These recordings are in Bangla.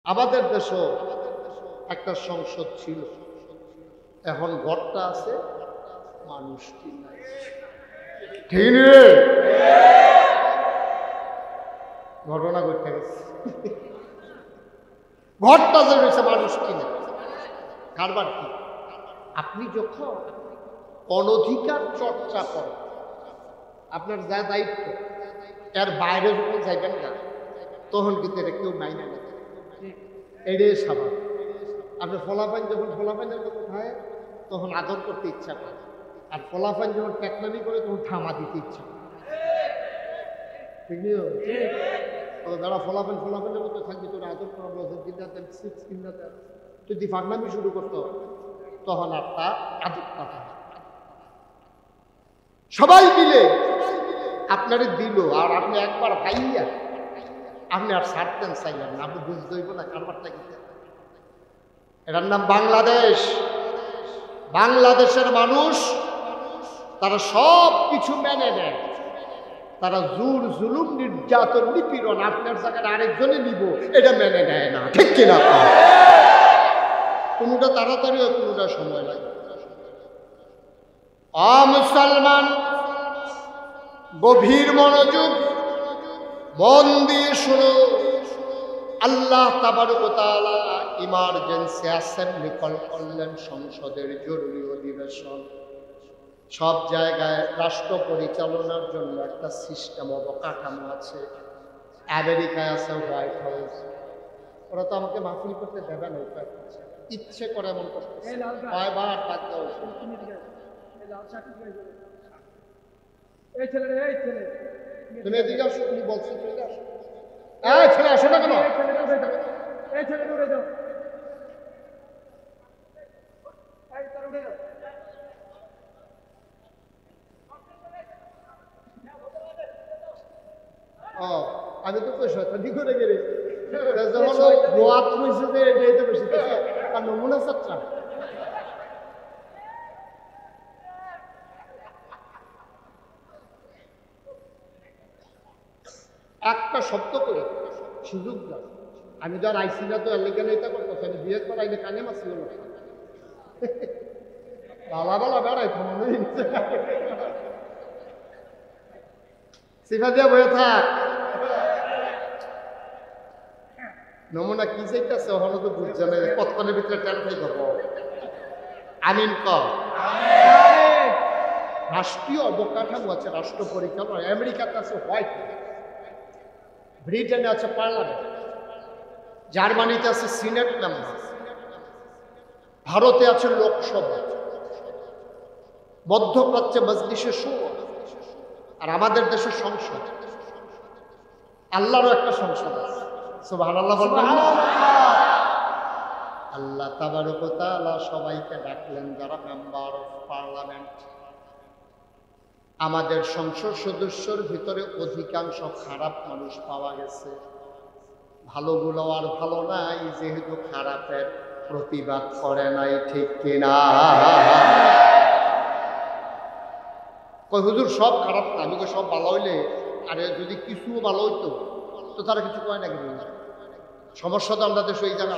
আমাদের দেশও একটা সংসদ ছিল, এখন ঘরটা আছে, মানুষটি নাই। ঠিক রে? ঘটনা ঘটতে গেছে, ঘরটা যে রয়েছে মানুষটি নাই। কারবার কি? আপনি যখন অনধিকার চর্চা করেন, আপনার যা দায়িত্ব এর বাইরে যখন যাইবেন না, তখন কিন্তু এটা কেউ মাইনে না। এটাই স্বাভাবিক। আপনি ফলাফাইন যখন ফলাফাইনের কথা খায় তখন আদর করতে ইচ্ছা করে, আর ফলাফাইন যখন প্যাকনামি করে তখন থামা দিতে ইচ্ছা করে। ঠিক নিও যারা ফলাফাইন ফলাফাইনের মধ্যে থাকবে তোর আদর করা বছর কিনা দেন, সিক্স কিনা দেন, যদি ফাঁকনামি শুরু করতো তখন আর তার আদরটা থাকে। সবাই মিলে আপনারে দিল, আর আপনি একবার ভাইয়া আপনি আর ছাড়তেন চাইলেন না, আপনি বুঝতে হইব না কারবারটা কি। এটার নাম বাংলাদেশ। বাংলাদেশের মানুষ তারা সব কিছু মেনে নেয়, তারা জোর জুলুম নির্যাতন নিপীড়ন আপনার জায়গায় আরেকজনে নিব এটা মেনে নেয় না। ঠিক কিনা? কোনোটা তাড়াতাড়ি হয়, কোনোটা সময় লাগে। মুসলমান গভীর মনোযোগ মন দিয়ে শুনো। আল্লাহ তাবারক ওয়া তাআলা ইমার্জেন্সি অ্যাসেম্বলি কল করলেন, সংসদের জরুরি অধিবেশন। সব জায়গায় রাষ্ট্র পরিচালনার জন্য একটা সিস্টেম অবকাঠামো আছে। আমেরিকায় আছে হোয়াইট হাউস, ওরা তো আমাকে মাহফিল করতে দেবে না, ইচ্ছে করে এমন করতেছে। কয়বার ডাক দাও, তুমি এদিকে আসো, তুমি বলছো চলে আসো। এই ছেলে আসো না কেন? আমি তো শয়তানি করে গেলে যেমন গোয়াত হয়েছে যে এটাই তো বেশি আর নমুনা ছাত্রা। একটা শব্দ করে সুযোগ দাও। আমি তো আর আইসি না, তো এলাকা নেই তা করতো, আমি বিয়ে করাইলে কানে মাসি হলো বালা বালা বেড়াই সিফা দিয়া বয়ে থাক। নমুনা কি চাইতেছে ওখানে তো বুঝছে না, কতক্ষণের ভিতরে টেলিফাই করবো। আমিন কর। রাষ্ট্রীয় অবকাঠামো আছে, রাষ্ট্র পরিচালনা। আমেরিকাতে আছে হোয়াইট হাউস, ব্রিটেনে আছে পার্লামেন্ট, জার্মানিতে আছে সিনেট মেম্বার, ভারতে আছে লোকসভা, মধ্যপ্রাচ্যে মজলিসে শুরা, আর আমাদের দেশের সংসদ। আল্লাহরও একটা সংসদ আছে। সুবহানাল্লাহ বলবেন না? আল্লাহ তাবারক ওয়া তাআলা সবাইকে ডাকলেন যারা মেম্বার অফ পার্লামেন্ট। আমাদের সংসদ সদস্যর ভিতরে অধিকাংশ খারাপ মানুষ পাওয়া গেছে, ভালোগুলো আর ভালো নাই, যেহেতু খারাপের প্রতিবাদ করে নাই। ঠিক কিনা? কই হুজুর সব খারাপ না। আমি সব ভালো হইলে, আরে যদি কিছু ভালো হইতো তো তারা কিছু কয় না। কিন্তু সমস্যা তো আমরা দেশে এই জায়গা,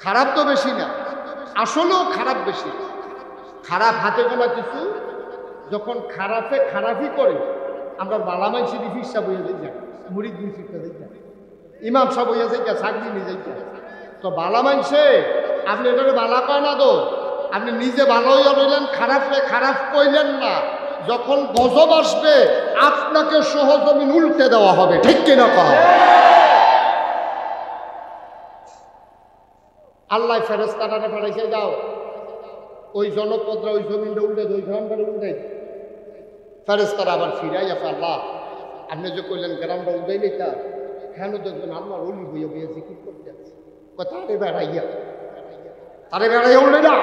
খারাপ তো বেশি না, আসলেও খারাপ বেশি। খারাপ হাতে গোনা কিছু, যখন খারাপে খারাপই করে আমরা বালামাই শরীফ হিসাব হয়ে যাই, মুড়ি দুই শিক্ষা যাই, ইমাম সাহেব হইয়া যাই, চাকরি নিয়ে যাই। তো বালা মানছে আপনি এটাকে বালা কয় না, তো আপনি নিজে ভালো হইয়া রইলেন, খারাপে খারাপ কইলেন না। যখন গজব আসবে আপনাকে সহজমিন উল্টে দেওয়া হবে। ঠিক কিনা? কয় আল্লাহ ফেরেশতারা পাঠাইছে, যাও ওই জনপদরা ওই জমিনটা উল্টে ওই গ্রামটা উল্টে। ফেরেশতারা আবার ফিরাই আছে, আল্লাহ আপনি যে কইলেন গ্রামটা উল্টাই নিতা, কেন দেখবেন আল্লাহর ওলি বইয়া বইয়া জিকির করতে আছে, তারে বেড়াইয়া উল্টে না।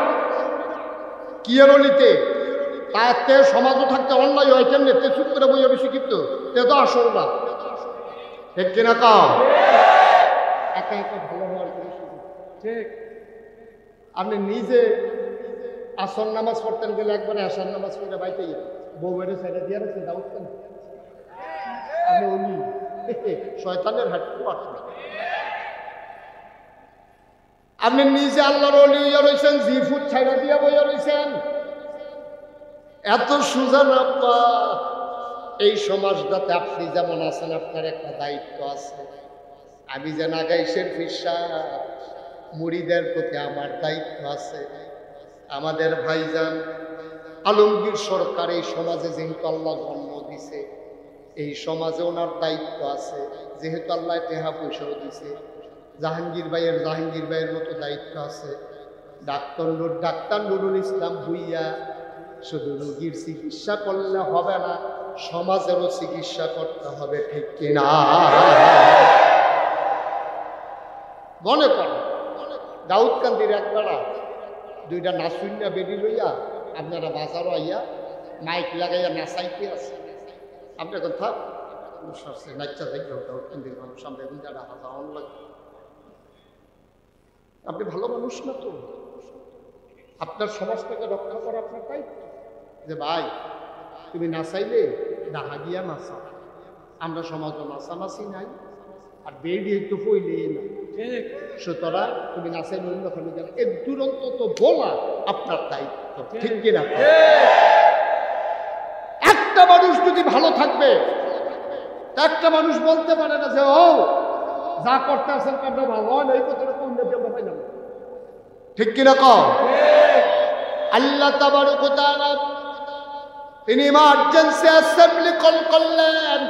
কি এর অলিতে তাতে সমাজও থাকতে অন্যায় হয় কেমনে? তে চুপ করে বইয়া বেশি কিন্তু তে তো আসল না। ঠিক কিনা? কম একা একা ভালো হওয়ার ঠিক। আপনি নিজে আসর নামাজ পড়তেন গেলে একবারে আসার নামাজ পড়ে বাইতে বউ বেড়ে সাইডে দিয়ে রাখছেন, দাওয়াত কেন? আপনি উনি শয়তানের হাত। আপনি নিজে আল্লাহর ওলি হইয়া রইছেন, জি ফুট ছাইড়া দিয়া বইয়া রইছেন। এত সুজা না আব্বা। এই সমাজটাতে আপনি যেমন আছেন, আপনার একটা দায়িত্ব আছে। আমি যে নাগাইশের ফিরসা, মুড়িদের প্রতি আমার দায়িত্ব আছে। আমাদের ভাইজান আলমগীর সরকার এই সমাজে যেহেতু আল্লাহ জন্ম দিছে, এই সমাজে ওনার দায়িত্ব আছে। যেহেতু আল্লাহ টেহা পয়সাও দিছে, জাহাঙ্গীর ভাইয়ের মতো দায়িত্ব আছে। ডাক্তার নুরুল ইসলাম ভুইয়া শুধু রোগীর চিকিৎসা করলে হবে না, সমাজেরও চিকিৎসা করতে হবে, ঠিক কিনা? মনে করেন দাউদকান্দির একবেলা দুইটা নাসুইনা বেরি লইয়া আপনারা বাজারও আইয়া মাইক লাগাইয়া নাচাইতে আছে। আপনি এখন থাক নাচা যাই দাউদকান্দির মানুষ, আমরা এখন যারা হাজার লাগে। আপনি ভালো মানুষ না তো? আপনার সমাজটাকে রক্ষা করা আপনার দায়িত্ব। যে ভাই তুমি নাচাইলে ডাহা গিয়া নাচা, আমরা সমাজে নাচানাচি নাই, আর বেরিয়ে তো পইলে না। সুতরাং তুমি নাচাইলে অন্যখানে গেলে এর দুরন্ত তো বলা আপনার দায়িত্ব, ঠিক কিনা? একটা মানুষ যদি ভালো থাকবে, একটা মানুষ বলতে পারে না যে ও যা করতে আসেন কামটা ভালো হয় না, এই কথাটা কোন পাই না, ঠিক কিনা? কম আল্লাহ তাবারক ওয়া তাআলা তিনি ইমার্জেন্সি অ্যাসেম্বলি কল করলেন,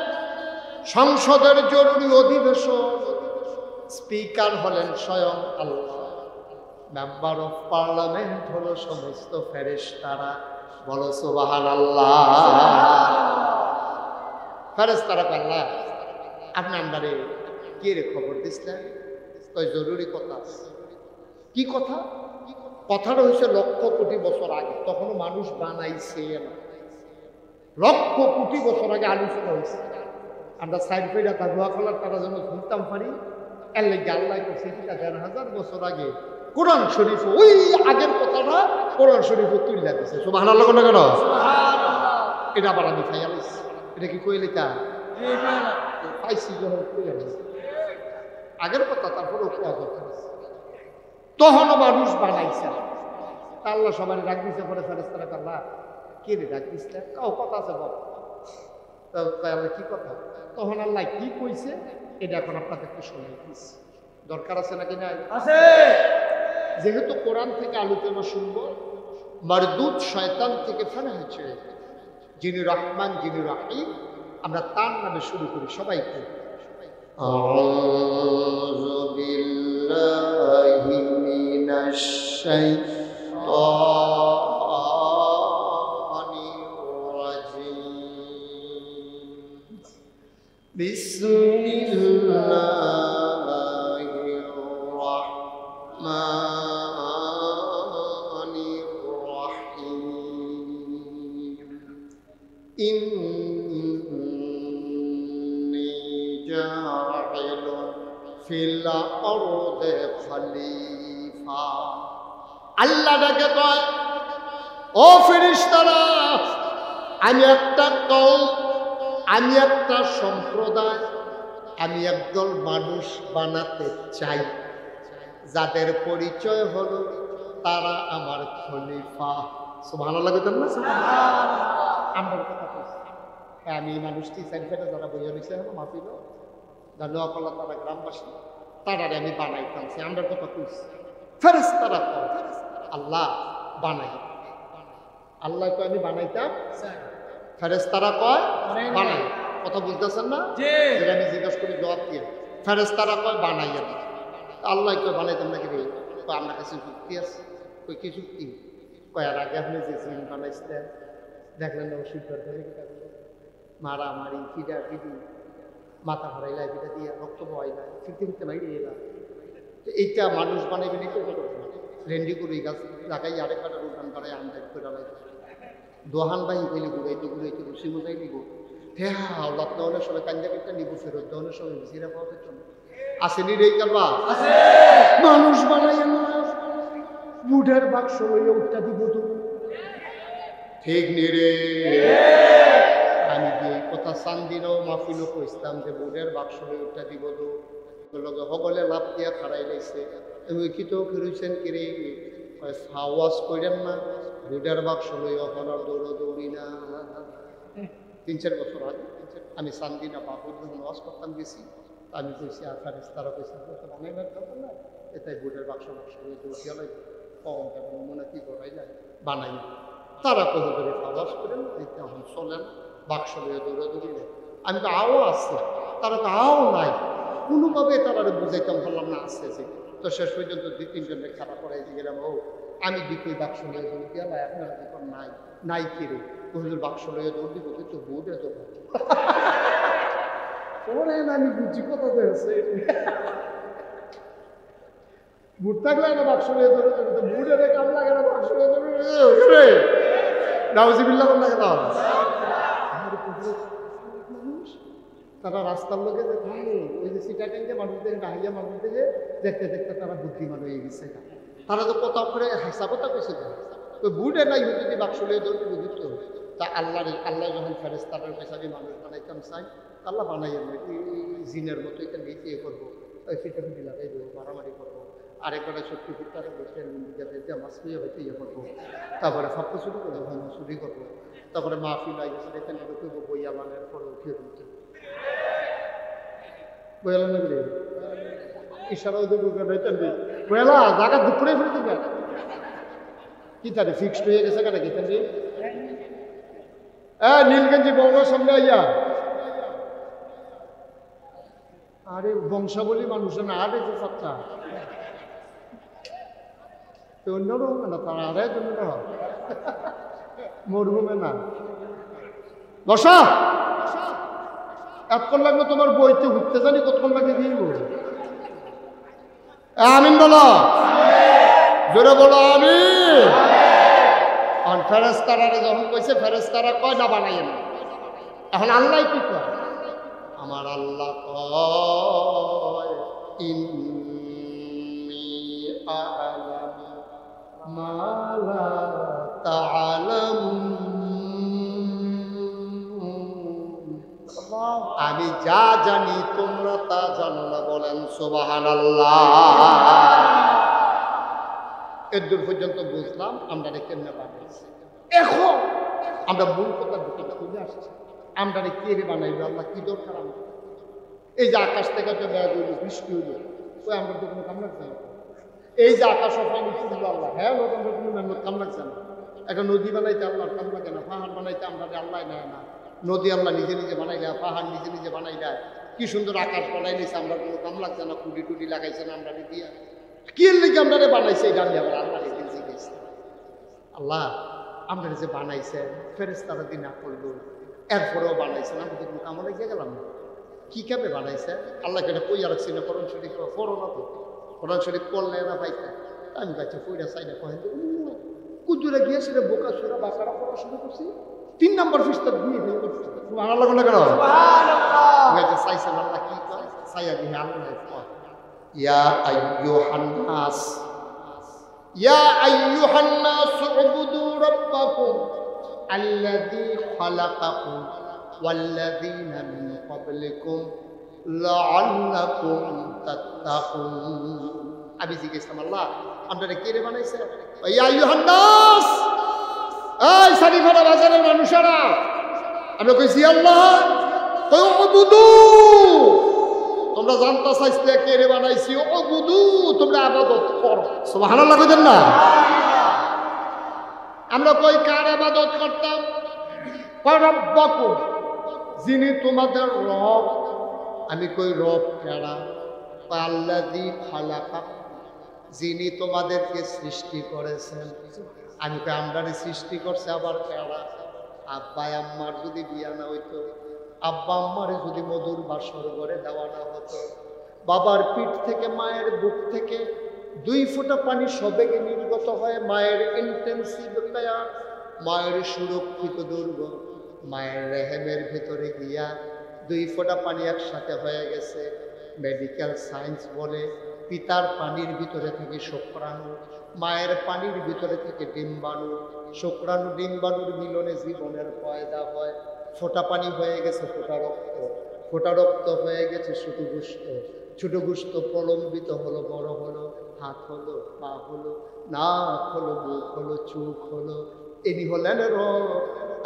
সংসদের জরুরি অধিবেশন। স্পিকার হলেন স্বয়ং আল্লাহ, মেম্বার অফ পার্লামেন্ট হলো সমস্ত ফেরেশতারা। বলো সুবহানাল্লাহ। ফেরেশতারা আল্লাহ আপনি আমরারে কে রে খবর দিচ্ছেন? ওই জরুরি কথা। কি কথা? কথাটা হয়েছে লক্ষ কোটি বছর আগে, তখনও মানুষ বানাইছে না। লক্ষ কোটি বছর আগে আলোচনা হয়েছে। আমরা সাইড পেড়া তা দোয়া করলাম তারা যেন শুনতাম পারি, এর লেগে আল্লাহ করছে 1000 বছর আগে কোরআন শরীফ, ওই আগের কথাটা কোরআন শরীফ তুলে দিছে। সুবহানাল্লাহ কেন? এটা আবার আমি খাই আলাইছি। এটা কি কইলে তা পাইছি যখন আগের কথা, তারপরে তখনও মানুষ বানাইছে। আল্লাহ সবাই ডাক দিচ্ছে, পরে ফেরেশতারা আল্লাহ কে রে ডাক দিচ্ছে? কথা আছে বল। কি কথা? তখন আল্লাহ কি কইছে এটা এখন আপনাদেরকে শুনে দিচ্ছি। দরকার আছে নাকি নাই? আছে। যেহেতু কোরআন থেকে আলোচনা শুনবো, মারদুদ শয়তান থেকে ফেনা হয়েছে, যিনি রহমান যিনি রহিম, আমরা তার নামে শুরু করি। সবাইকে আউযু বিল্লাহি মিনাশ শাইতানির রাজিম। বিসমিল্লাহির রাহমানির রাহিম। ইন্নী জাইলুন ফিল আরদি খলিফা। আল্লাহ ডাকে কয়, ও ফেরেশতারা, আমি একটা কওম, আমি একটা সম্প্রদায়, আমি একদল মানুষ বানাতে চাই, যাদের পরিচয় হলো তারা আমার খলিফা। সুবহানাল্লাহ বলেন না? আমরা কথা বলছি, আমি মানুষটি সাইফেটা যারা বইয়া রয়েছে হলো মাফিল দোয়া করলা, তারা গ্রামবাসী, তারারে আমি বানাইতাম। আমরা কথা কইছি। ফেরেশতারা কয় আল্লাহ বানাই, আল্লাহ কয় আমি বানাইতাম, ফেরেশতারা কয় বানাই। কথা বুঝতেছেন না? যেটা আমি জিজ্ঞাসা করি জবাব দিয়ে, ফেরেশতারা কয় বানাইয়া দিই, আল্লাহ কয় বানাইতাম নাকি রে? আমার কাছে যুক্তি আছে। কই কি যুক্তি? কয় আর আগে আপনি যে জিন বানাইছিলেন দেখলেন না, ওষুধ মারামারি, ফিডা ফিডি, মাথা হারাইলা, ফিটা দিয়ে রক্ত বহাইলা, ফিরতে ফিরতে বাইরে এলা, এইটা মানুষ বানাইবে নাকি? রেন্ডি করে গাছ লাগাই আরেকবার উঠান বাড়াই আমদানি করে দোহান বাহি কইলে ঘুরাইতে ঘুরাইতে বসে বোঝাই নিব। হ্যাঁ আল্লাহ দহনের সময় কান্দা কেটে নিব, ফেরত দহনের সময় সিরা পাওয়া পেত না। আসেনি রে কালবা? মানুষ বানাইয়া না, বুঢের বাক্স লইয়া উঠটা দিব তো, ঠিক নি রে? আমি যে কথা চান্দিরাও মাহফিলও কইতাম যে বুঢের বাক্স লইয়া উঠটা দিব তো, লগে সকলে লাভ দিয়া খাড়াই লাইছে তুমি কি তো কিরইছেন কিরে আওয়াজ করেন না বুডার বাক্স লই অহনার দৌড়ি না 3-4 বছর আগে আমি সান্দিনা বাবুর যখন ওয়াজ করতাম গেছি আমি কইছি আসার তারা কইছে বানাইবার দরকার না এটাই বুডার বাক্স লই দৌড়িয়া লাগবে কম কেমন মনে কি করাই না বানাই তারা কত ধরে আওয়াজ করেন তখন চলেন বাক্স লইয়া দৌড়ি না আমি তো আও আছে তারা তো আও নাই কোনোভাবে তারা বুঝাইতাম বললাম না আছে যে তো শেষ পর্যন্ত 2-3 জনের খারাপ করাই দিয়ে গেলাম ও আমি দিকে বাক্স লইয়া দৌড় দিয়া ভাই আপনারা দেখুন নাই নাই কিরে হুজুর বাক্স লইয়া দৌড় দিব কিন্তু বুড়ে তো ওরে না আমি বুঝি কথা হয়েছে বুট থাকলে না বাক্স লইয়া দৌড়ে তো বুড়ে কাম লাগে না বাক্স লইয়া দৌড়ে নাউজিবিল্লাহ লাগে না তারা রাস্তার লোকে যে থাকে ওই যে সিটাটেনকে মানুষ দেখে ডাহিয়া মানুষ দেখে দেখতে দেখতে তারা বুদ্ধিমান হয়ে গেছে তারা তো কত করে হাসা কথা কইছে তো বুড়ে নাই যদি বাক্স লইয়া দৌড়ে বুঝিত তা আল্লাহ যখন ফেরেশতাদের পেছাবি মানুষ বানাইতাম চাই আল্লাহ বানাই জিনের মতো এখানে ইয়ে করবো ওই সিটাফিটি লাগাই দেবো মারামারি করবো আরেকবারে 70 ফুট তারা বসে নিয়ে মাছ নিয়ে হয়তো ইয়ে করবো তারপরে ফাপ্পা চুরি করবো ভাঙা চুরি করবো তারপরে মাহফিল আইসে এখানে ঢুকবো বইয়া বানের পরে উঠিয়ে দিতে বইয়ালা নেবে ইশারাও দেবো বইয়ালা জায়গা দুপুরে ফিরে দেবে কি তারে ফিক্সড হয়ে গেছে কেন গেছেন রে নীলগঞ্জি বউনার সামনে আইয়া আরে বংশাবলী মানুষের না আরে যে সত্তা অন্যরকম না তারা আরে জন্য মরুভূমে না বসা এতক্ষণ লাগলো তোমার বইতে উঠতে জানি কতক্ষণ লাগে দিয়ে আমিন বলো জোরে বলো আমিন ফেরেশতারা যখন কইছে ফেরেশতারা কয় না বানাই না এখন আল্লাহ কি কয় আমার আল্লাহ কয় ইন্নী আ'লামু মা লা তা'লামুন আমি যা জানি তোমরা তা জানো না বলেন সুবহানাল্লাহ এর দূর পর্যন্ত বুঝলাম আমরা কেমনে বানাইছি এখন আমরা মূল কথা দুটো খুঁজে আসছি আমরা কে বানাইবো আল্লাহ কি দরকার আমাদের এই যে আকাশ থেকে যে মেঘ হইল বৃষ্টি হইল ওই আমরা তো কোনো কাম লাগছে না এই যে আকাশ পানি শুনলো আল্লাহ হ্যাঁ লোক আমরা কোনো মেহনত কাম লাগছে না একটা নদী বানাইতে আল্লাহর কাম লাগে না পাহাড় বানাইতে আমরা আল্লাহ নেয় না নদী আল্লাহ নিজে নিজে বানাইলে পাহাড় নিজে নিজে বানাইলে কি সুন্দর আকাশ বানাই নিয়েছে আমরা কোনো কাম লাগছে না কুড়ি টুডি লাগাইছে না আমরা দিয়া কি লিখে আমরা বানাইছে এই আমি আবার আল্লাহ রেখে জিজ্ঞেস আল্লাহ আমরা যে বানাইছে ফেরেশতারা দিন না করলো এরপরেও বানাইছে না আমাদের কোনো কামও লেগে গেলাম না কি কেমনে বানাইছে আল্লাহকে এটা কইয়া রাখছি না কোরআন শরীফ পড়ো না তো কোরআন শরীফ পড়লে না ভাইটা আমি বাচ্চা কইরা চাই না কহেন কুদুরে গিয়ে সেটা বোকা সুরা বাকারা পড়া শুরু করছি 3 নম্বর পৃষ্ঠা দিয়ে ফেলে করছি সুবহানাল্লাহ কোন কেন সুবহানাল্লাহ চাইছেন আল্লাহ কি কয় চাইয়া দিয়ে আল্লাহ কয় ইয়া আইয়ুহান নাস উবুদু রাব্বাকুম আল্লাযী খালাকাকুম ওয়াল্লাযীনা মিন ক্বাবলিকুম লাআল্লাকুম তাত্তাকুন আমি জিজ্ঞেসাম আল্লাহ আপনারা কে রে বানাইছে ইয়া আইয়ুহান নাস এই সারিফারা বাজারের মানুষেরা আমরা কইছি আল্লাহ উবুদু তোমরা জানতা চাইছিলে কে রে বানাইছি উবুদু তোমরা ইবাদত করো সুবহানাল্লাহ কইতেন না আমরা কই কার ইবাদত করতাম রব্বাকুম যিনি তোমাদের রব আমি কই রব কেডা আল্লাযী খালাকাকুম যিনি তোমাদেরকে সৃষ্টি করেছেন আমি কই আমরারে সৃষ্টি করছে আবার কেডা আব্বা আম্মার যদি বিয়া না হইতো আব্বা আম্মারে যদি মধুর বাসর ঘরে দেওয়া না হতো বাবার পিঠ থেকে মায়ের বুক থেকে 2 ফোঁটা পানি সবেগে নির্গত হয় মায়ের ইন্টেন্সিভ কেয়ার মায়ের সুরক্ষিত দুর্গ মায়ের রেহেমের ভিতরে গিয়া 2 ফোঁটা পানি একসাথে হয়ে গেছে মেডিকেল সায়েন্স বলে পিতার পানির ভিতরে থেকে শুক্রাণু মায়ের পানির ভিতরে থেকে ডিম্বাণু শুক্রাণু ডিম্বাণুর মিলনে জীবনের পয়দা হয় ফোঁটা পানি হয়ে গেছে ফোঁটা রক্ত ফোটা রক্ত হয়ে গেছে শুধু গোস্ত, ছোট গোস্ত প্রলম্বিত হলো, বড় হলো, হাত হলো, পা হলো, নাক হলো, মুখ হলো, চোখ হলো। ইনি হলেন রব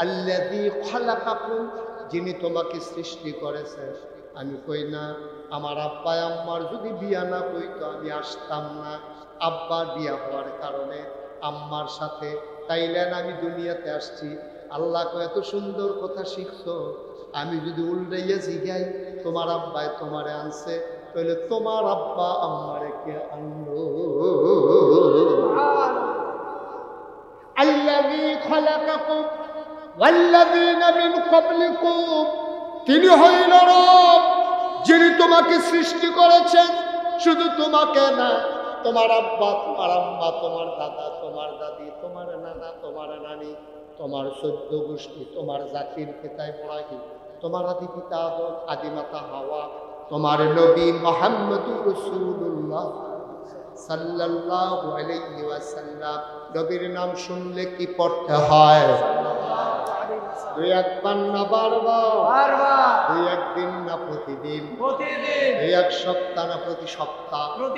আল্লাযী খালাকাকুম, যিনি তোমাকে সৃষ্টি করেছেন। আমি কই না আমার আব্বা আম্মার যদি বিয়া না হইতো আমি আসতাম না। আব্বার বিয়া হওয়ার কারণে আম্মার সাথে তাইলেন আমি দুনিয়াতে আসছি। আল্লাহ এত সুন্দর কথা শিখছো, আমি যদি উল্টাইয়া জিগাই তোমার আব্বায় তোমারে আনছে, তাহলে তোমার আব্বা আম্মারে কে আনলো? আল্লাযী খালাকাকুম ওয়াল্লাযীনা মিন ক্বাবলিকুম, তিনি হইল রব যিনি তোমাকে সৃষ্টি করেছেন। শুধু তোমাকে না, তোমার আব্বা, তোমার আম্মা, তোমার দাদা, তোমার দাদি, তোমার নানা, তোমার নানি, তোমার 14 গোষ্ঠী, তোমার জাতির পিতা ইব্রাহিম, তোমার আদি পিতা আদম, আদিমাতা হাওয়া, তোমার নবী মুহাম্মদুর রাসূলুল্লাহ সাল্লাল্লাহু আলাইহি ওয়াসাল্লাম। নবীর নাম শুনলে কি পড়তে হয়? দুই একবার না বারবার, দুই একদিন না প্রতিদিন, দুই এক সপ্তাহ না প্রতি সপ্তাহ, দুই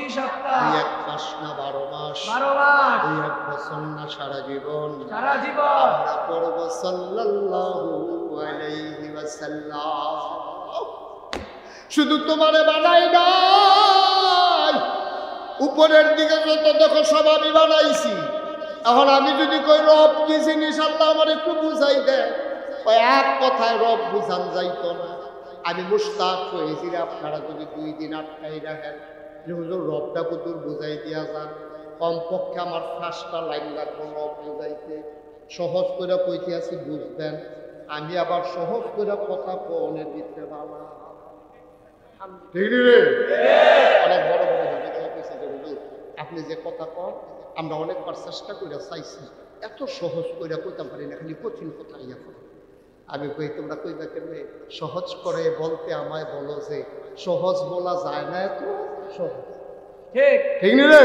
এক মাস না 12 মাস, দুই এক বছর না সারা জীবন আমরা পড়ব সাল্লাল্লাহু আলাইহি ওয়াসাল্লাম। শুধু তোমারে বানাই নাই, উপরের দিকে যত দেখো সব আমি বানাইছি। এখন আমি যদি কই রব কি জিনিস আল্লাহ আমার একটু বুঝাই দেয়, এক কথায় রব বুঝান যাইতো না। আমি মুশতাক হয়েছি আপনারা যদি 2 দিন আটকাই রাখেন যে হুজুর রবটা কতদূর বুঝাই দিয়া যান, কমপক্ষে আমার 5টা লাইন লাগবে রব বুঝাইতে। সহজ করে কইতে আছি বুঝবেন, আমি আবার সহজ করে কথা কোনের ভিতরে বাবা ঠিক রে। অনেক বড় বড় হুজুর কইছে যে হুজুর আপনি যে কথা কন আমরা অনেকবার চেষ্টা করে চাইছি, এত সহজ করে কইতাম পারি না, খালি কঠিন কথা ইয়া করে। আমি কই তোমরা কইবা কেমনে? সহজ করে বলতে আমায় বলো যে সহজ বলা যায় না, এত সহজ ঠিক ঠিক নি রে?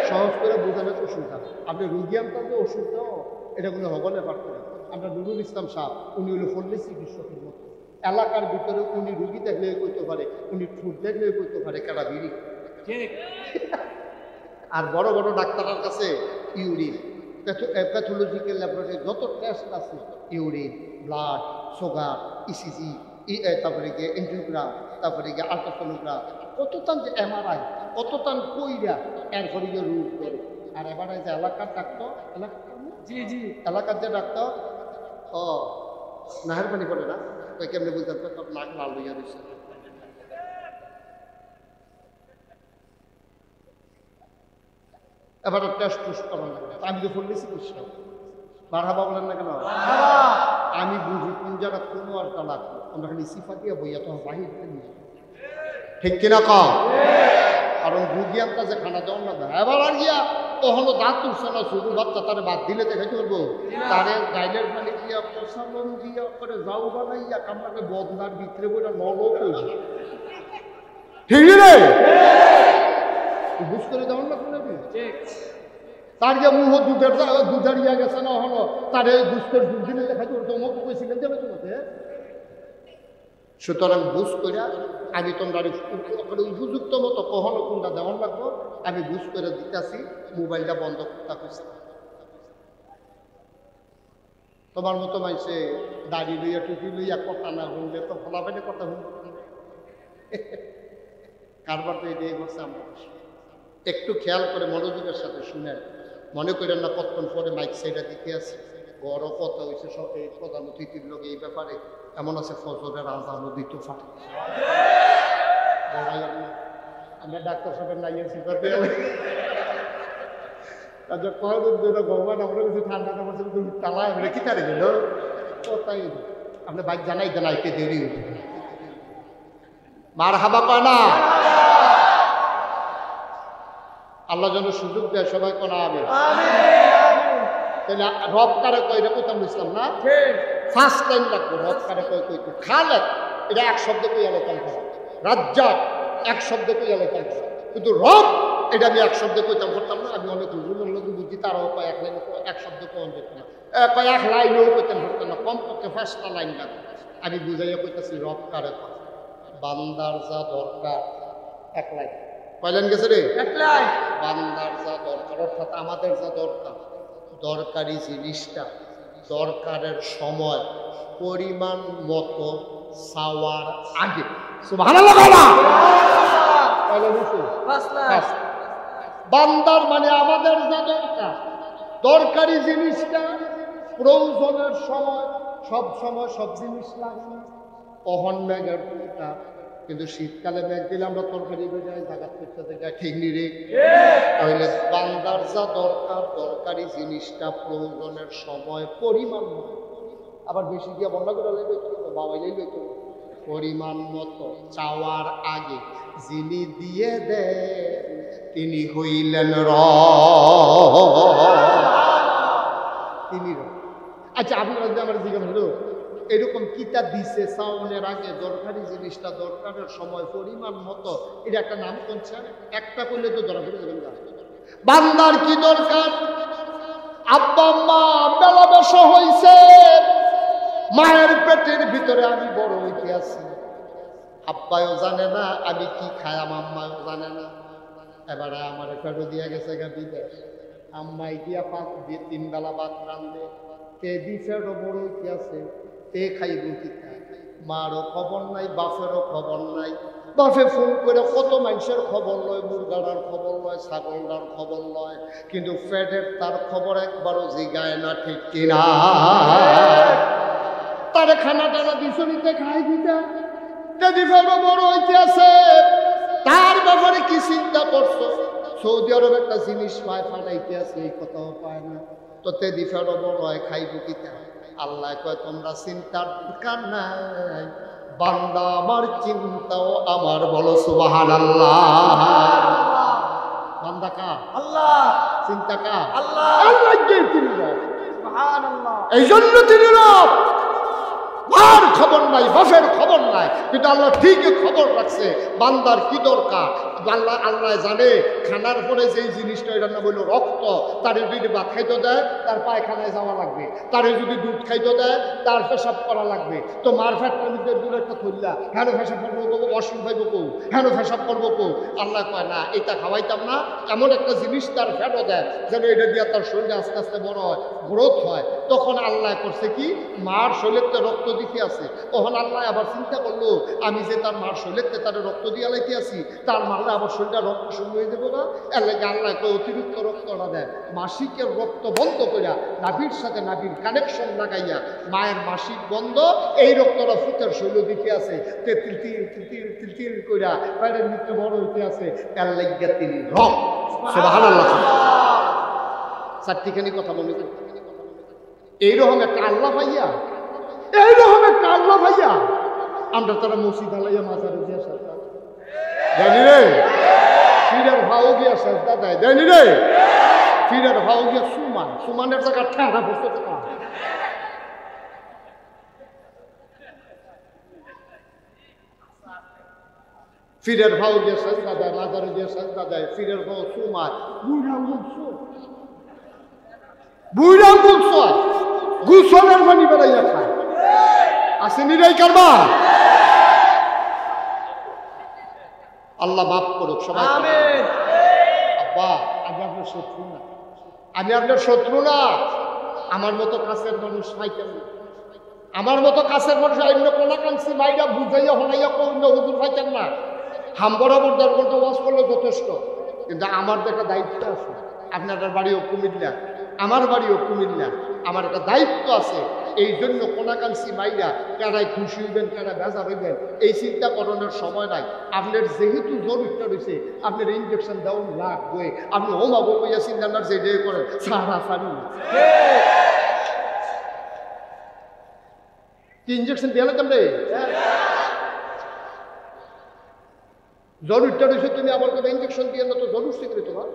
সহজ করে বোঝানো তো অসুবিধা। আপনি রুগী আনতাম যে ওষুধ দাও, এটা কোনো হবলে পারত না। আমরা নুরুল ইসলাম সাহেব, উনি হলো ফল্লি চিকিৎসকের মতো। এলাকার ভিতরে উনি রুগী দেখলে কইতে পারে, উনি ঠুট দেখলে কইতে পারে কারা বিড়ি। আর বড় বড় ডাক্তারের কাছে ইউরিন, প্যাথোলজিক্যাল ল্যাবরেটরি যত টেস্ট আছে, ইউরিন, ব্লাড, সুগার, ইসিজি, তারপরে গিয়ে এনজিওগ্রাম, তারপরে গিয়ে আলট্রাসোনোগ্রাম, কত টান যে এমআরআই, কত টান কইরা এরপরে গিয়ে রোগ করে। আর এবারে যে এলাকার ডাক্তার, এলাকার যে ডাক্তার নাহের পানি করে না, ওই কেমনি বলতে সব নাক লাল হইয়া রয়েছে। এবার টেস্ট টুস্ট করা লাগে। আমি তো ফোন দিয়েছি বুঝছো বারহাবা বলেন না কেন? আমি বুঝি কোন জায়গা কোনো আরটা লাগবে, আমরা খালি সিফা দিয়ে বইয়া তো বাহির নিয়ে ঠিক কিনা কম। কারণ রুগিয়ানটা যে খানা দেওয়ার না দেয়, এবার আর গিয়া কখনো দাঁত তুলছে না, শুধু বাচ্চা তারে বাদ দিলে দেখে চলবো, তারে গাইলের পানি দিয়া প্রসাবন দিয়া করে যাও বানাইয়া কামড়াকে বদনার ভিতরে বইটা নরক হয়েছে ঠিক রে? বুঝ করে দেওয়ার না কোনো তার গিয়ে মুহ দুধারিয়া গেছে না হলো, তারে বুঝতে দুধ দিলে দেখা চলতো মুখ কইছিলেন যাবে তোমাকে। সুতরাং বুঝ করে আমি তোমরা উপযুক্ত মতো কখনো কোনটা দেওয়ার লাগবো আমি বুঝ করে দিতেছি। মোবাইলটা বন্ধ করতে হয়েছে। তোমার মতো মাইসে দাড়ি লইয়া টুপি লইয়া কথা না শুনলে তো ফলাফেলে কথা শুনবো কারবার তো এটাই করছে। আমরা একটু খেয়াল করে মনোযোগের সাথে শুনে, মনে করেন না কতক্ষণ পরে মাইক সাইডা দিতে আছে। বড় কথা হয়েছে সব এই প্রধান অতিথির লোক এই ব্যাপারে, এমন আছে ফজরের আজানও দিতে পারে। আমরা ডাক্তার সাহেবের নাইয়ের সিপাতে ভগবান আমরা কিছু ঠান্ডা তালা আমরা কি তারে গেল তাই আমরা বাইক জানাই জানাইতে দেরি হয়েছে। মার হাবা কয় না, আল্লাহ যেন সুযোগ দেয় সবাই করা হবে। তাহলে রব কারে কয় এটা কইতাম বুঝলাম না, ফার্স্ট টাইম লাগবে রব কারে কয় কইতে। খালেক এটা এক শব্দ কই আলোচনা করা, রাজ্জাক এক শব্দ কই আলোচনা করা, কিন্তু রব এটা আমি এক শব্দ কইতাম করতাম না। আমি অনেক হুজুরের লোক বুঝি, তারাও কয় এক লাইন এক শব্দ কম যেত না, কয় এক লাইনেও কইতাম করতাম না, কমপক্ষে 5টা লাইন লাগবে। আমি বুঝাইয়া কইতাছি রব কারে কয়। বান্দার যা দরকার এক লাইন কয়লেন গেছে রে এক লাইন বান্দার যা দরকার অর্থাৎ আমাদের যা দরকার দরকারি জিনিসটা দরকারের সময় পরিমাণ মতো চাওয়ার আগে সুবহানাল্লাহ বান্দার মানে আমাদের যা দরকার দরকারি জিনিসটা প্রয়োজনের সময় সব সময় সব জিনিস লাগে না অহন মেঘের ফুটা কিন্তু শীতকালে মেঘ দিলে আমরা তরকারি বেজাই জায়গা থেকে ঠিক নি রে তাহলে বান্দার যা দরকার দরকারি জিনিসটা প্রয়োজনের সময় পরিমাণ মতো আবার বেশি দিয়ে বন্ধ করে লেগে বাবাইলেই লইতো পরিমাণ মতো চাওয়ার আগে যিনি দিয়ে দেন তিনি হইলেন তিনি আচ্ছা আপনারা যদি আমার জিজ্ঞাসা হলো এরকম কিতা দিছে চাওনের আগে দরকারি জিনিসটা দরকারের সময় পরিমাণ মতো এটা একটা নাম কোনছে একটা করলে তো ধরা পড়ে যাবেন বান্দার কি দরকার আব্বা আম্মা বেলা বসা হইছে মায়ের পেটের ভিতরে আমি বড় হইতে আছি আব্বাও জানে না আমি কি খাই আম্মাও জানে না এবারে আমার পেটও দিয়া গেছে গা বিদেশ আম্মাই দিয়া 3 বেলা ভাত রান্ধে তে দিছেও বড় হইতে আছে তে খাইব কি মারও খবর নাই বাপেরও খবর নাই বাপে ফোন করে কত মানুষের খবর লয় মুরগাড়ার খবর লয় ছাগলটার খবর লয় কিন্তু পেটের তার খবর একবারও জিগায় না ঠিক কিনা তার খানা টানা দিছনিতে খাই দিতে তেদি ফেরো বড় হইতে আছে তার ব্যাপারে কি চিন্তা করছো সৌদি আরব একটা জিনিস পায় ফাটাইতে আছে এই কথাও পায় না তো তেদি ফেরো বড় হয় খাইব কিতা আল্লাহ কয় তোমরা চিন্তার দরকার নাই বান্দা আমার চিন্তাও আমার বলো সুবহানাল্লাহ বান্দা কা আল্লাহ চিন্তা কা আল্লাহ আল্লাহ তিনি রব সুবহানাল্লাহ এই জন্য তিনি রব মার খবর নাই বাপের খবর নাই কিন্তু আল্লাহ ঠিকই খবর রাখছে বান্দার কি দরকার আল্লাহ জানে খানার পরে যেই জিনিসটা এটার নাম হইল রক্ত তারে যদি ভাত খাইতে দেয় তার পায়খানায় যাওয়া লাগবে তারে যদি দুধ খাইতে দেয় তার পেশাব করা লাগবে তো মার ফ্যাটটার মধ্যে দূর একটা থইলা হেন পেশাব করবো কো অসুখ ভাইব কো হেন পেশাব করবো কো আল্লাহ কয় না এটা খাওয়াইতাম না এমন একটা জিনিস তার ফ্যাটও দেয় যেন এটা দিয়ে তার শরীরে আস্তে আস্তে বড় হয় গ্রোথ হয় তখন আল্লাহ করছে কি মার শরীরতে রক্ত দিতে আছে তখন আল্লাহ আবার চিন্তা করলো আমি যে তার মার শরীরতে তার রক্ত দিয়ে লাইতে আছি তার মারলে আবার শরীরটা রক্ত শূন্য হয়ে যাবো না এর লাগে আল্লাহকে অতিরিক্ত রক্তটা দেয় মাসিকের রক্ত বন্ধ করিয়া নাভির সাথে নাভির কানেকশন লাগাইয়া মায়ের মাসিক বন্ধ এই রক্তটা ফুতের শৈল দিতে আছে তিল করিয়া বাইরের মৃত্যু বড় হইতে আছে এর লাগিয়া তিনি রক্ত সুবহানাল্লাহ চারটিখানি কথা মনে করি এইরকম একটা আল্লাহ ভাইয়া এইরকম একটা আল্লাহ ভাইয়া আমরা তারা মসজিদ আলাইয়া মাজারে দিয়া সাজদা জানি রে ফিরের ভাও গিয়া সাজদা দেয় জানি রে ফিরের ভাও গিয়া সুমানের জায়গা ঠেলা বসতে থাকা ফিরের ভাও গিয়া সাজদা দেয় মাজারে দিয়া সাজদা দেয় ফিরের ভাও সুমার বুড়া মুখ গুসলের পানি বেড়াইয়া খায় আসেনি রে কারবা আল্লাহ মাফ করুক সবাই আমিন আব্বা আমি আপনার শত্রু না আমি আপনার শত্রু না আমার মতো কাছের মানুষ পাইতেন না আমার মতো কাছের মানুষ অন্য কোনা কাঞ্চি মাইরা বুঝাইয়া হলাইয়া অন্য হুজুর পাইতেন না হাম বরাবর দরকারটা ওয়াজ করলে যথেষ্ট কিন্তু আমার তো একটা দায়িত্ব আছে আপনাদের বাড়িও কুমিল্লা আমার বাড়িও কুমিল্লা আমার একটা দায়িত্ব আছে এই জন্য কোনাকাঞ্চি মাইরা কারাই খুশি হইবেন কারা বেজার হইবেন এই চিন্তা করণের সময় নাই আপনার যেহেতু জরুরটা রয়েছে আপনার ইঞ্জেকশন দেওয়ান লাগবে আপনি হোমাবো কইয়া চিন্তা না যে করেন সারা সারি কি ইঞ্জেকশন দিয়ে লাগতাম রে জরুরটা রয়েছে তুমি আবার কথা ইঞ্জেকশন দিয়ে না তো জরুর শিখবে তোমার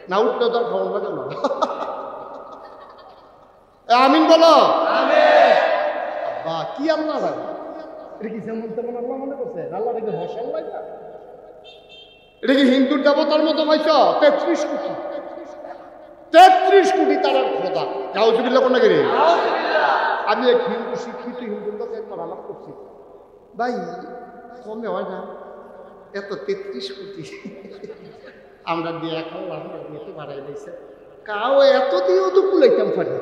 না উঠলে তার খাওয়ান লাগে না আমিন বলো আব্বা কি আল্লাহ লাগে এটা কি যেমন তেমন আল্লাহ মনে করছে আল্লাহ দেখে হসাল লাগে এটা কি হিন্দুর দেবতার মতো পাইছ 33 কোটি 33 কোটি তার খোদা নাউজুবিল্লাহ কোন নাকি রে আমি এক হিন্দু শিক্ষিত হিন্দুর লোক একবার আলাপ করছি ভাই কমে হয় না, এত 33 কোটি আমরা দিয়ে খাওয়া আমরা দিয়ে তো বাড়াই দিয়েছে, কাও এত দিয়েও তো কুলাইতাম পারি।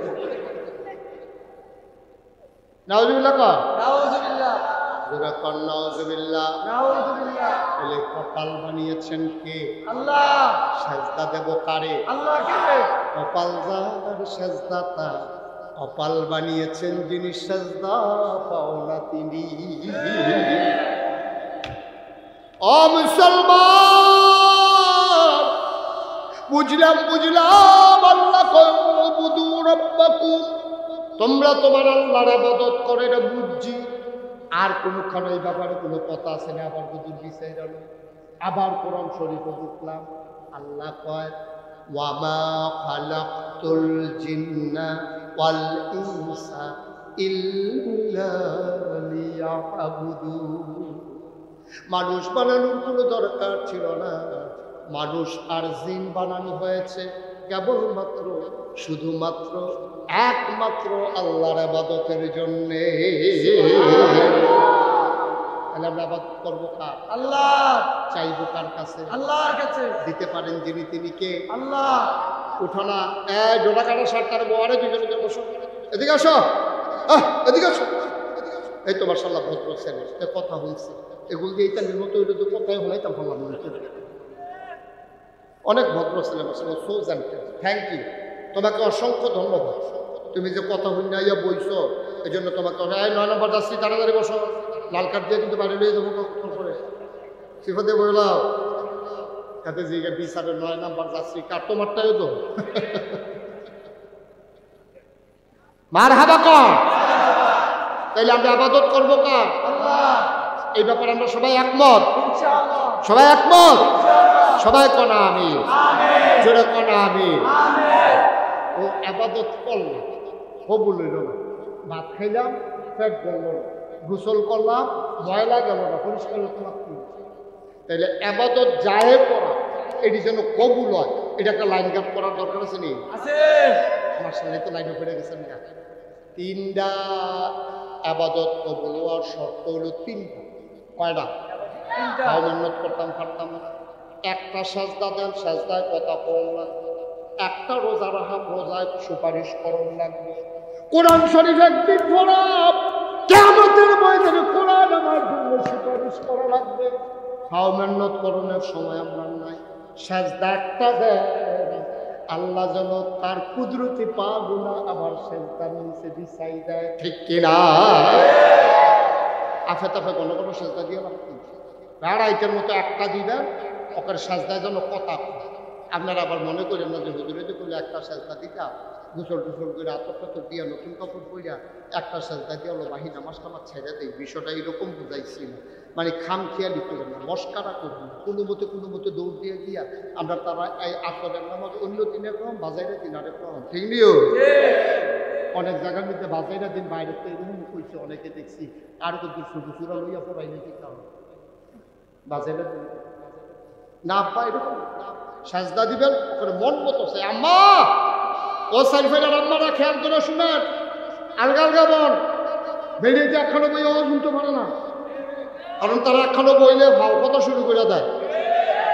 নাউজুবিল্লাহ কর, নাউজুবিল্লাহ, জোরে কর নাউজুবিল্লাহ। নাউজুবিল্লাহ। তাহলে কপাল বানিয়েছেন কে? আল্লাহ। সেজদা দেব কারে? আল্লাহকে। কপাল যার সেজদা তার, কপাল বানিয়েছেন যিনি সেজদা পাও না তিনি। ও মুসলমান, বুঝলাম আল্লাহ কয় উবুদু রাব্বাকুম, তোমরা তোমার আল্লাহর ইবাদত করে, এটা বুঝছি। আর কোনখানে এই ব্যাপারে কোনো কথা আছে না? আবার বুঝুর বিষয় গেল, আবার কোরআন শরীফে ঢুকলাম, আল্লাহ কয় ওয়ামা খালাকতুল জিন্না ওয়াল ইনসা ইল্লা লিয়াবুদুন। মানুষ বানানোর কোনো দরকার ছিল না, মানুষ আর জিন বানানো হয়েছে কেবলমাত্র শুধুমাত্র একমাত্র আল্লাহর ইবাদতের জন্যে। তাহলে আমরা ইবাদত করবো কার? আল্লাহ। চাইবো কার কাছে? আল্লাহর কাছে। দিতে পারেন যিনি, তিনি কে? আল্লাহ। উঠো না, জোড়া কাটা সরকার বোয়ারে দুজনে বসো, এদিকে আসো, এদিকে আসো। এই তো মাশাআল্লাহ ভদ্র ছেলে, কথা বলছে, এগুলো দিয়ে এটা নির্মত হইলে তো কথাই হলাইতাম ভাবলাম। অনেক ভদ্র ছেলে মাশাআল্লাহ, সো জেন্টল, থ্যাংক ইউ, তোমাকে অসংখ্য ধন্যবাদ। তুমি যে কথা হইনা ইয়া বইছো, এই জন্য তোমাকে 9 নম্বর যাচ্ছি, তাড়াতাড়ি বসো, লাল কার্ড দিয়ে কিন্তু বাইরে লিয়ে যাবো কখন করে সিফাতে বইলাও। তাতে যে বিচারের 9 নম্বর যাচ্ছি, কার তোমারটাই তো মার হাবা কর। তাইলে আমরা ইবাদত করবো কার? আল্লাহ। এই ব্যাপারে আমরা সবাই একমত, ইনশাআল্লাহ। সবাই একমত, ইনশাআল্লাহ। সবাই কনা আমি, আমিন। জোরে কনা আমি। আমিন। ও ইবাদত করলাম, কবুল হইল না, ভাত খাইলাম পেট গেল না, গোসল করলাম ময়লা গেল না, পরিষ্কার হতে পারছি। তাইলে ইবাদত জাহে করা, এটি যেন কবুল হয়, এটা একটা লাইন গাপ করার দরকার আছে নি? আছে। আমার সামনে তো লাইনে পড়ে গেছেন না। 3টা ইবাদত কবুল হওয়ার শর্ত হলো 3টা। কয়টা? 3টা। তাও মেহনত করতাম পারতাম না। একটা সাজদা দেন, সাজদায় কথা কম লাগবে। একটা রোজা রাখাম, রোজায় সুপারিশ করণ লাগবে। কোরআন শরীফ একদিন পড়াম, কিয়ামতের ময়দানে কোরআন আমার জন্য সুপারিশ করা লাগবে। তাও মেহনত করণের সময় আমরা নাই। সাজদা একটা দেন, আল্লাহ যেন তার কুদরতি পা গুনা আবার সেজদার নিচে বিছাই দেয়, ঠিক কিনা? আফে তাফে কোনো কোনো সেজদা দিয়ে লাগবে, আড়াইটার মতো একটা দিবেন, ওকে সাজদায় যেন কথা। আপনারা আবার মনে করেন না যে হুজুরে যে করলে একটা সাজদা দিতা, গোসল টুসল করে আতর টাতর দিয়া নতুন কাপড় পরিয়া একটা সাজদা দিয়ে হলো বাহি নামাজ টামাজ ছেড়ে দেয়, বিষয়টা এরকম বুঝাইছি না। মানে খাম খেয়ালি করবেন না, মস্কারা করবেন না, কোনো মতে দৌড় দিয়ে গিয়া আমরা তারা এই আসরের নামাজ অন্য দিনে কম, বাজাইরা দিন আরেক কম, ঠিক নিও। অনেক জায়গার মধ্যে বাজাইরা দিন বাইরে তো এরকম কইছে, অনেকে দেখছি আর কিন্তু শুধু চূড়া লইয়া পড়াই নাকি কারণ বাজাইরা দিন না পাই এরকম সাজদা দিবেন, ওখানে মন মতো চাই। আম্মা ও সাইফের আম্মারা খেয়াল করে শুনেন, আলগা আলগা বল বেরিয়ে যে একখানো বই ও শুনতে পারে না, কারণ তারা একখানো বইলে ভাও কথা শুরু করে দেয়,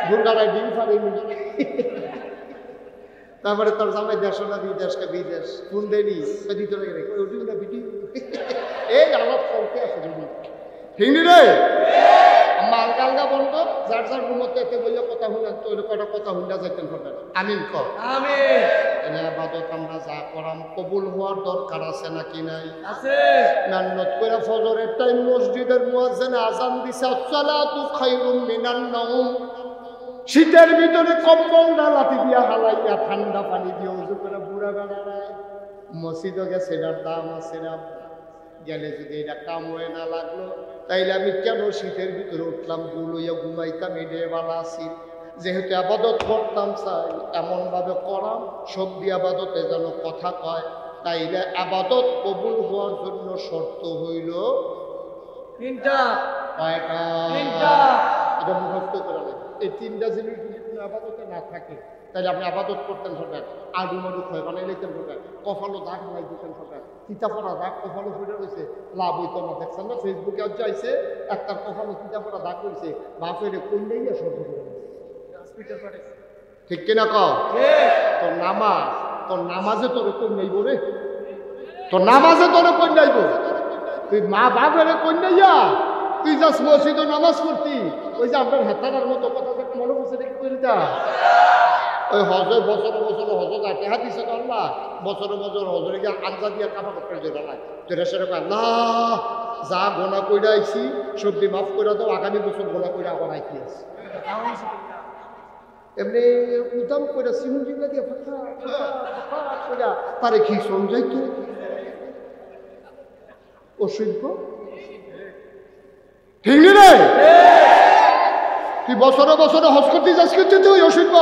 গুন্ডারাই ডিম ফাড়ি। তারপরে তোর জামাই দেশ না বিদেশকে বিদেশ কোন দেনি দিতে লাগে না ভিডিও, এই আলাপ চলতে আছে ঠিক নি রে। আম্মা আলগা আলগা বন্ধ, যার যার রুমতে এতে বইলে কথা শুনে তো কটা কথা শুনতে যাইতেন পারবেন। আমিন কর। আমিন। এনে আবাদত আমরা যা করাম কবুল হওয়ার দরকার আছে নাকি নাই? আছে। মেহনত করে ফজরের টাইম মসজিদের মুয়াজ্জিন আযান দিছে, আসসালাতু খায়রুম মিনান নাওম। শীতের ভিতরে কম্বলটা লাঠি দিয়া হালাইয়া ঠান্ডা পানি দিয়ে উজু করে বুড়া বেড়ায় মসজিদে গেছে, এটার দাম আছে না? গেলে যদি এটা কাম হয়ে না লাগলো তাইলে আমি কেন শীতের ভিতরে উঠলাম, গুলইয়া ঘুমাইতাম, এডে বালা আছি। যেহেতু আবাদত করতাম চাই এমনভাবে করাম সব দিয়ে আবাদতে যেন কথা কয়, তাইলে আবাদত কবুল হওয়ার জন্য শর্ত হইল 3টা। কয়টা? 3টা। এটা মুখস্থ করে নেবে। এই 3টা জিনিস যদি কোনো আবাদতে না থাকে তাহলে আপনি আবাদত করতেন সরকার, আলু মালু ক্ষয় বানাই লইতেন সরকার, কপালও দাগ বানাই দিতেন সরকার, চিতা পড়া দাগ কপালও ফুটে রয়েছে, লাভ হইতো না। দেখছেন না ফেসবুকে আজ আইসে একটার কপালও চিতা পড়া দাগ রয়েছে, বাপের কইলেই সর্ব করে ঠিক কিনা কও? তোর নামাজ, তোর নামাজে তোর কই নাইব রে, তোর নামাজে তোর কই নাইব। তুই মা বাপের কই নাইয়া তুই যাস মসজিদে নামাজ পড়তি, ওই যে আপনার হেতার মতো কথা মনে বসে দেখি করিতা ওই হজর বছরে বছরে হজর যায় টেহা দিছে তো আল্লাহ, বছরে বছর হজরে গিয়ে আঞ্জা দিয়ে কাপড় করে যেটা নাই যেটা সেরকম আল্লাহ যা গোনা কইরা আইছি সবজি মাফ করে দাও, আগামী বছর গোনা কইরা আবার আইতে আছে এমনি উদাম করে সিমুজিগুলা দিয়ে ফাঁকা তারে কি সমঝাইতো অসভ্য ঠিক রে। তুই বছরে বছরে হজ করতে যাস কিন্তু তুই অসভ্য।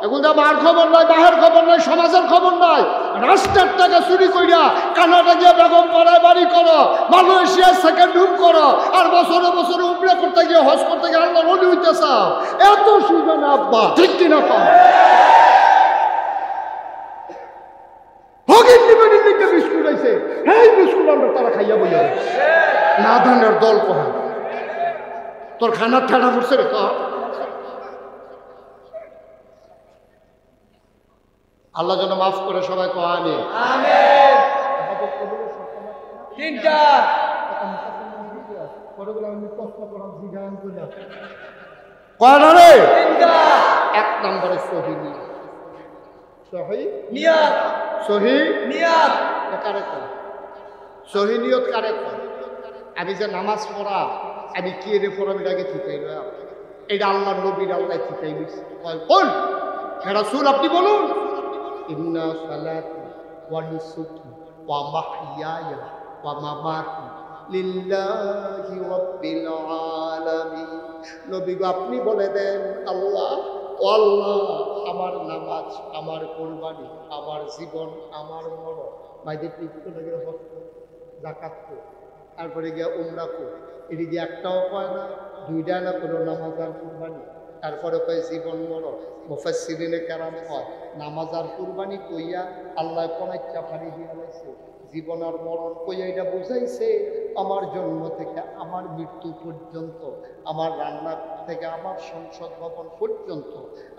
এখন তো মার খবর নাই, বাহের খবর নাই, সমাজের খবর নাই, রাস্তার টাকা চুরি কইরা কানাডা গিয়ে বেগম পাড়ায় বাড়ি করো, মালয়েশিয়া সেকেন্ড রুম করো, আর বছরে বছরে উপরে করতে গিয়ে হজ করতে গিয়ে আল্লাহ রলি হইতে চাও। এত সুযোগ আব্বা ঠিক কিনা কম হগিন নিবেন দিকে বিস্কুট আইছে, এই বিস্কুট আমরা তারা খাইয়া বইয়া না ধানের দল কহা তোর খানার ঠাড়া পড়ছে রে কহ। আল্লাহ যেন মাফ করে সবাই কহ আমিন। তিনটা কয়টা রে? তিনটা। এক নম্বরে সহি নিয়ত, সহি নিয়ত, সহি নিয়ত কারে কয়? সহি নিয়ত কারে কয়? আমি যে নামাজ পড়া আমি কি রে পড়াম এটাকে ঠিকাই না, এটা আল্লাহ নবীর আল্লাহ ঠিকাই দিচ্ছে। কোন রাসূল আপনি বলুন, ইন্না সালাতি ওয়া নুসুকি ওয়া মাহইয়ায়া ওয়া মামাতি লিল্লাহি রাব্বিল আলামিন। নবী গো আপনি বলে দেন আল্লাহ ও আল্লাহ আমার নামাজ, আমার কুরবানি, আমার জীবন, আমার মরণ, মাইদের পিছনে লাগে হজ, যাকাত কর, তারপরে গিয়া উমরা কর, এদিকে একটাও কয় না, দুইটা না কোনো নামাজ আর কুরবানি, তারপরে কয় জীবন মরণ। মুফাসসিরিনে কেরাম কয় নামাজ আর কুরবানি কইয়া আল্লাহ কোন ইচ্ছা পানি দিয়া লাইছে, জীবন আর মরণ কইয়া এটা বুঝাইছে আমার জন্ম থেকে আমার মৃত্যু পর্যন্ত, আমার রান্না থেকে আমার সংসদ ভবন পর্যন্ত,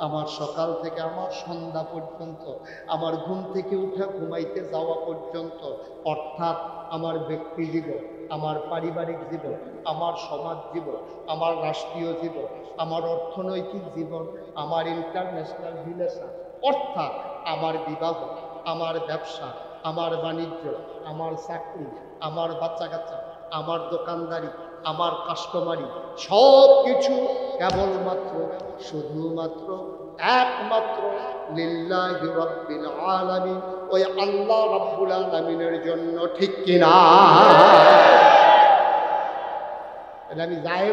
আমার সকাল থেকে আমার সন্ধ্যা পর্যন্ত, আমার ঘুম থেকে উঠা ঘুমাইতে যাওয়া পর্যন্ত, অর্থাৎ আমার ব্যক্তি জীবন, আমার পারিবারিক জীবন, আমার সমাজ জীবন, আমার রাষ্ট্রীয় জীবন, আমার অর্থনৈতিক জীবন, আমার ইন্টারন্যাশনাল রিলেশন, অর্থাৎ আমার বিবাহ, আমার ব্যবসা, আমার বাণিজ্য, আমার চাকরি, আমার বাচ্চা কাচ্চা, আমার দোকানদারি, আমার কাস্টমারি, সব কিছু কেবলমাত্র শুধুমাত্র একমাত্র লিল্লাহি রাব্বিল আলামিন, ওই আল্লাহ রাব্বুল আলামিনের জন্য, ঠিক কিনা? এটা আমি যাই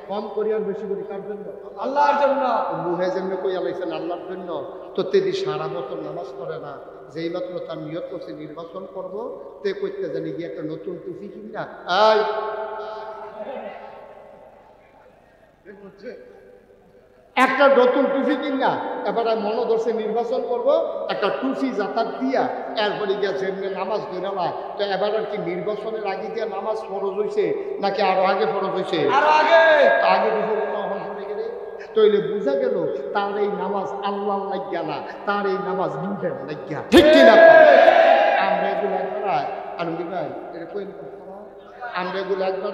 কম করি আর বেশি করি কার জন্য? আল্লাহর জন্য। মুহে যেমনি কই আলাইছেন আল্লাহর জন্য, তো তেদি সারা বছর নামাজ পড়ে না, যেই মাত্র তার নিয়ত করছে নির্বাচন করব, তে করতে জানি গিয়ে একটা নতুন টুপি কিনা আই একটা নতুন টুপি কিনা এবারে মনে ধরছে নির্বাচন করব, একটা টুপি যাতায়াত দিয়া এরপরে গিয়া যেমনি নামাজ ধরে না, তো এবার আর কি নির্বাচনের আগে গিয়া নামাজ ফরজ হয়েছে নাকি আরো আগে ফরজ হয়েছে? আরো আগে। আগে তইলে বুঝা গেল তার এই নামাজ আল্লাহ লাগিয়া না, তার এই নামাজ বুঝেন লাগিয়া, ঠিক কিনা? আমরা এগুলো একবার আমরা এগুলো একবার